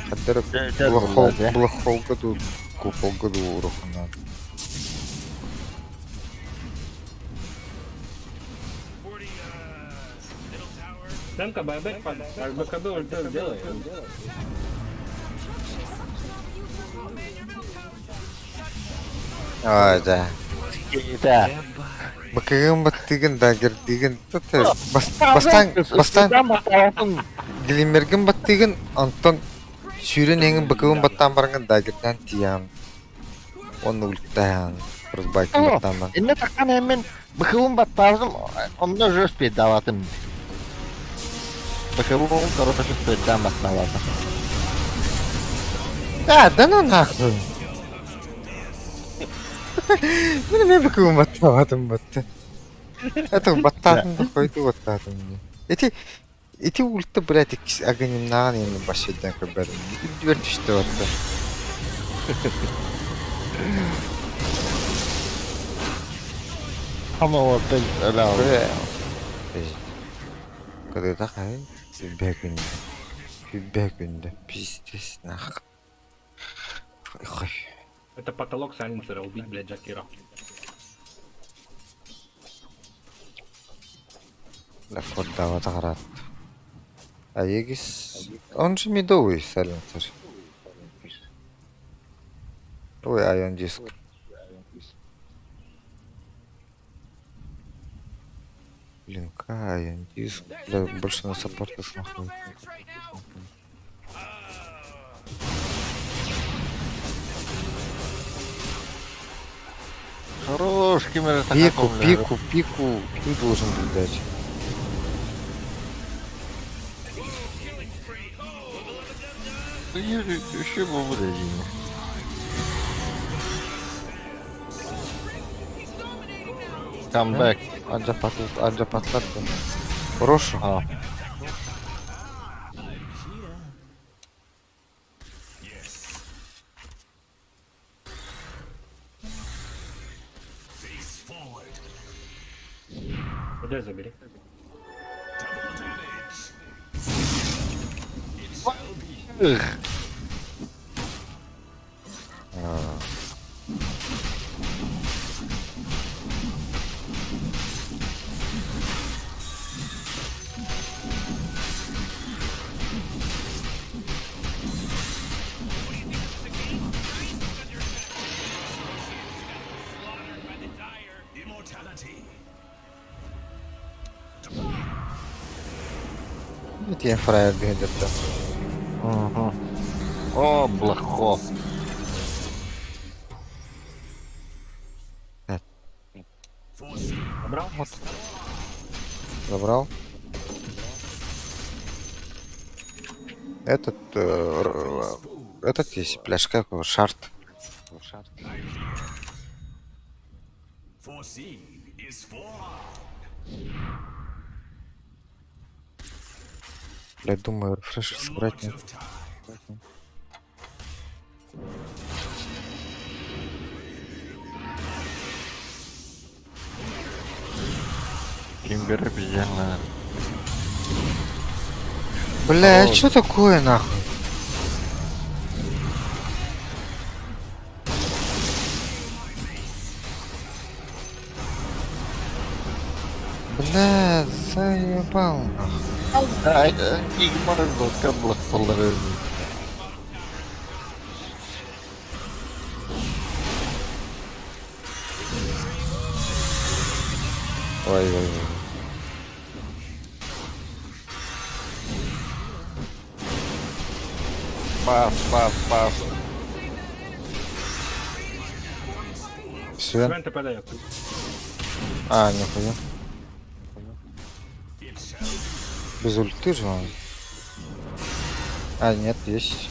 Хаддер Дед блохол была, да? блохол году купол году урохана. Семка байбек, а БКБ ульт делай. А, да. Да. Бакаган баттыган дагер диген таты бастан Глимерген баттыган антон сүйрен еңін бакаган баттан барган дагерден тиян. Оны ультаян. Прозбайкан баттан бар. Инне такан hemen быкылым баттарым, онда уже успеть даватым. Быкылым короче успеть дам баттаватым. Да ну нахуй. Мен бакаган баттаватым батты. Это баттатын да койду баттатын. Эти ульты, блядь, агоним наган ені башеден каберім. Дүрт үшті батты. Ama o ben öyle aldım. Когда такая бегунда, пиздец нах. Ой, Это потолок сайленсера, убить, блядь, Джакира. да куда вот град. А Егис, он же медовый сайленсер. Ой, айон диск. Блин, айон диск. Бля, больше на саппорта смахнуть. Хорош, кемер это Пику должен быть дать. Еще бы выдадим. Камбэк. Анджа патлат. Хорошо. А. Куда забери? Эх. Вот я фраер где-то. Ага. О, блохо. Забрал? Вот. Забрал. Этот есть, пляж, как его, шарт. Я думаю, рефреш собрать нет. Кимбер обезьяна. Бля, что такое нахуй? Бля, заебал нахуй. Да, это Игмар доска блохолары. Ой. Пас. Свен? Свен ТП дает. А, нихуя. Без ульты же он. А, нет, есть.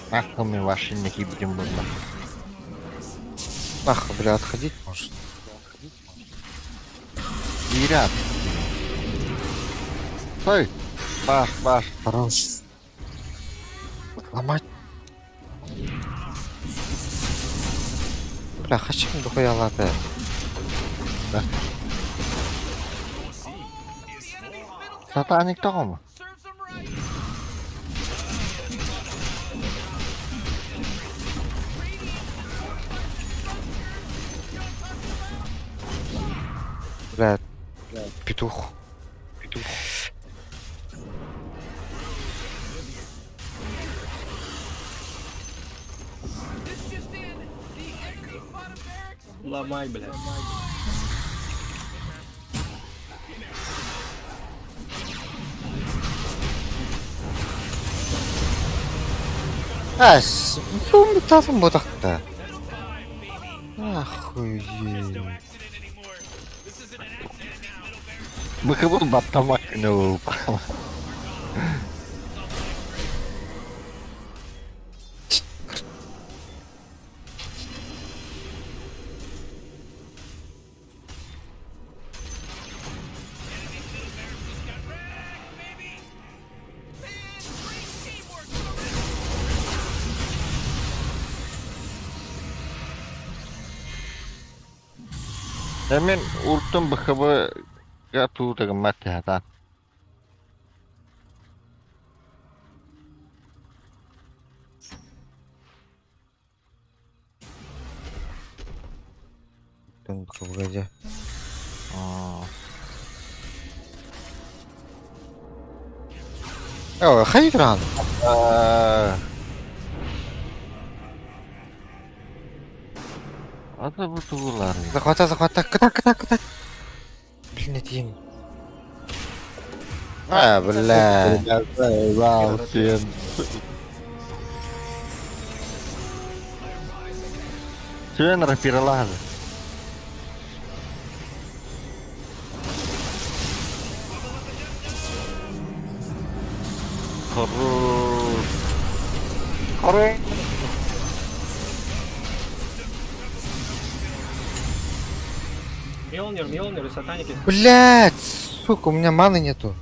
Нахуй мы ваши не будем быть. Нахуй, бля, отходить может. И ряд. Стой! Баш. Хорош. Ломать. Бля, хочу дохуя латать. Сатаник Том. Serves him right. Бля, петух. This just in. The enemy bottom barracks. Ломай, блядь. Ну, там вот так-то. Охуеть. Мы как будто баттамак не упал. Мен ультым БХБ-га туутаган мати хата. Там погоди. О, хайран. Ата бу тугулар. Захвата. Куда? Блин, это им. А, бля. Вау, сен. Сен рапиралар. Хорош. Мьёлнир и сатаники. Блять, сука, у меня маны нету.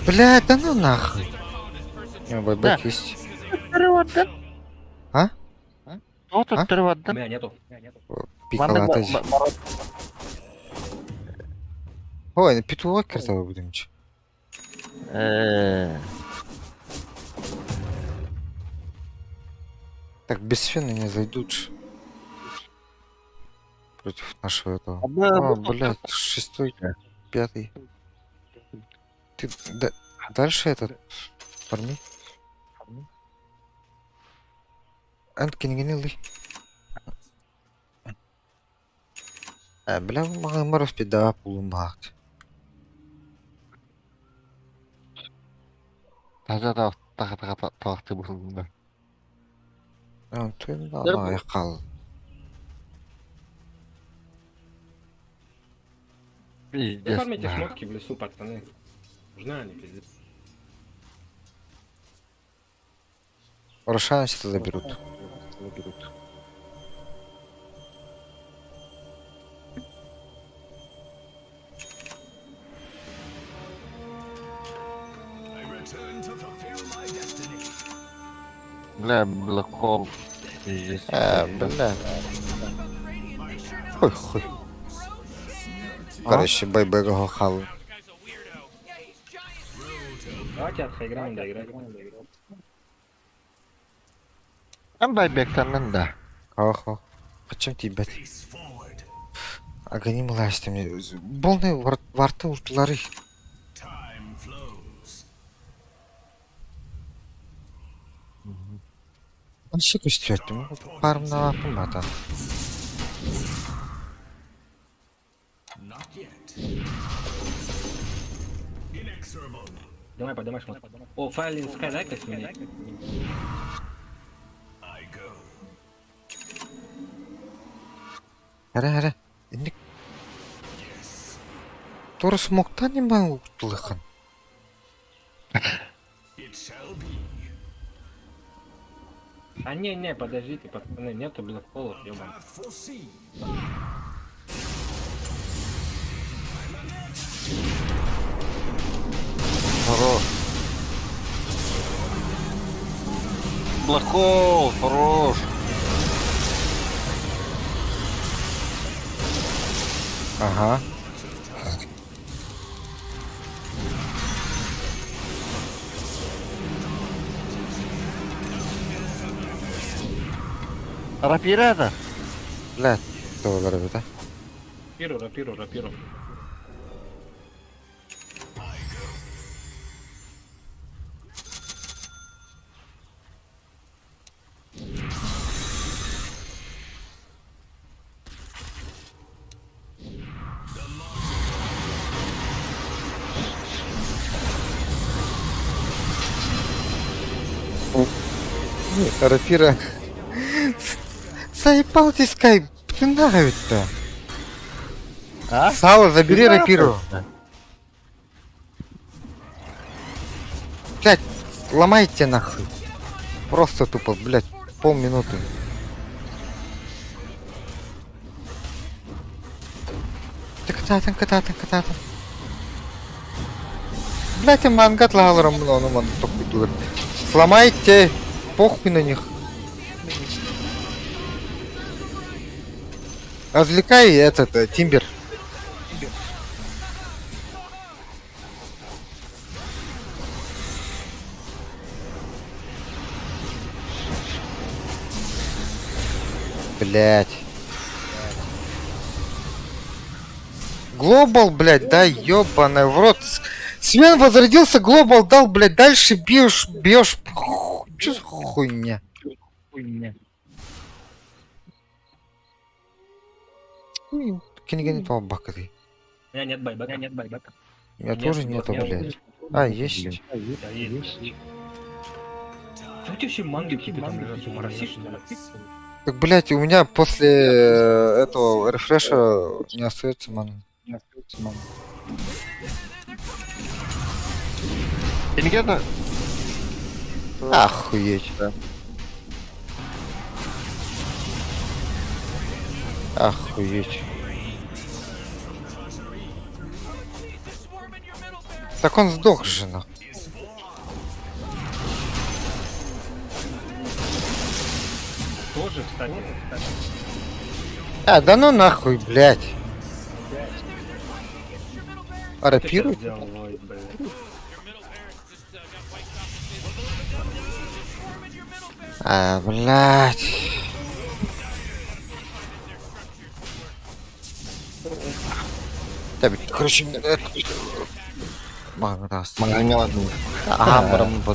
Блять, да ну нахуй. У меня байбек есть. А? Вот А? отрывать. У меня нету. Пикалатать. Ой, на петух картовый будем. Чё? Так, без фена не зайдут. Против нашего этого. О, блядь, 6-й, 5-й. Ты дальше этот форми. Энткин. Бля, мы распидава полумбахт. Таза тахты булды. Ты да, я кал. Вы Пиздец. формите шмотки в лесу, пацаны. Нужны они, пиздец. Рошаемся, то заберут. I return to fulfill my destiny. Бля, блэкхол. Пиздец. Бля. Хуй. Короче, байбек го хал. Yeah, he's giant. Давайте от хайграунда играть. Байбектан да. Ахо. Почему ты, блядь? Face forward. Агоним ласти мне. Полный варты уштлары. Time flows. Он ще костюет. Парм на помата. Not yet. Давай, поднимай шмот. О, файлинг скай, дай-ка с меня. Аре. Тора смокта нема утлыхан. А не, подождите, пацаны, нету блэкхолов, ёбан. Хорош. Блэкхол, хорош. Ага. Рапира это? Блядь, кто ударит, а? Рапиру. Рапира. Заебал ты скай, пинают-то. А? Сало, забери рапиру. Блядь, ломайте нахуй. Просто тупо, блядь, полминуты. Так. Блядь, им мангат лагаларом, ну ман только дур. Сломайте, похуй на них. Развлекай этот Тимбер. Блять. Глобал, блять, да, ёбаный в рот. Свен возродился, глобал дал, блять, дальше бьешь. Чё за хуйня? Книга не того бакады. У меня нет байбека. У меня тоже нету, блять. А, есть. Да, есть. Что у тебя еще манги какие-то там лежат? Мороси, что ли? Так, блять, у меня после этого рефреша не остается маны. Пингета? Охуеть. Охуеть. Так он сдох же, нахуй. Тоже, кстати. А, да ну нахуй, блядь. А рапиру? Сделал, ой, блядь. А, блядь. Да, короче, Магнас. Магнит. Ага,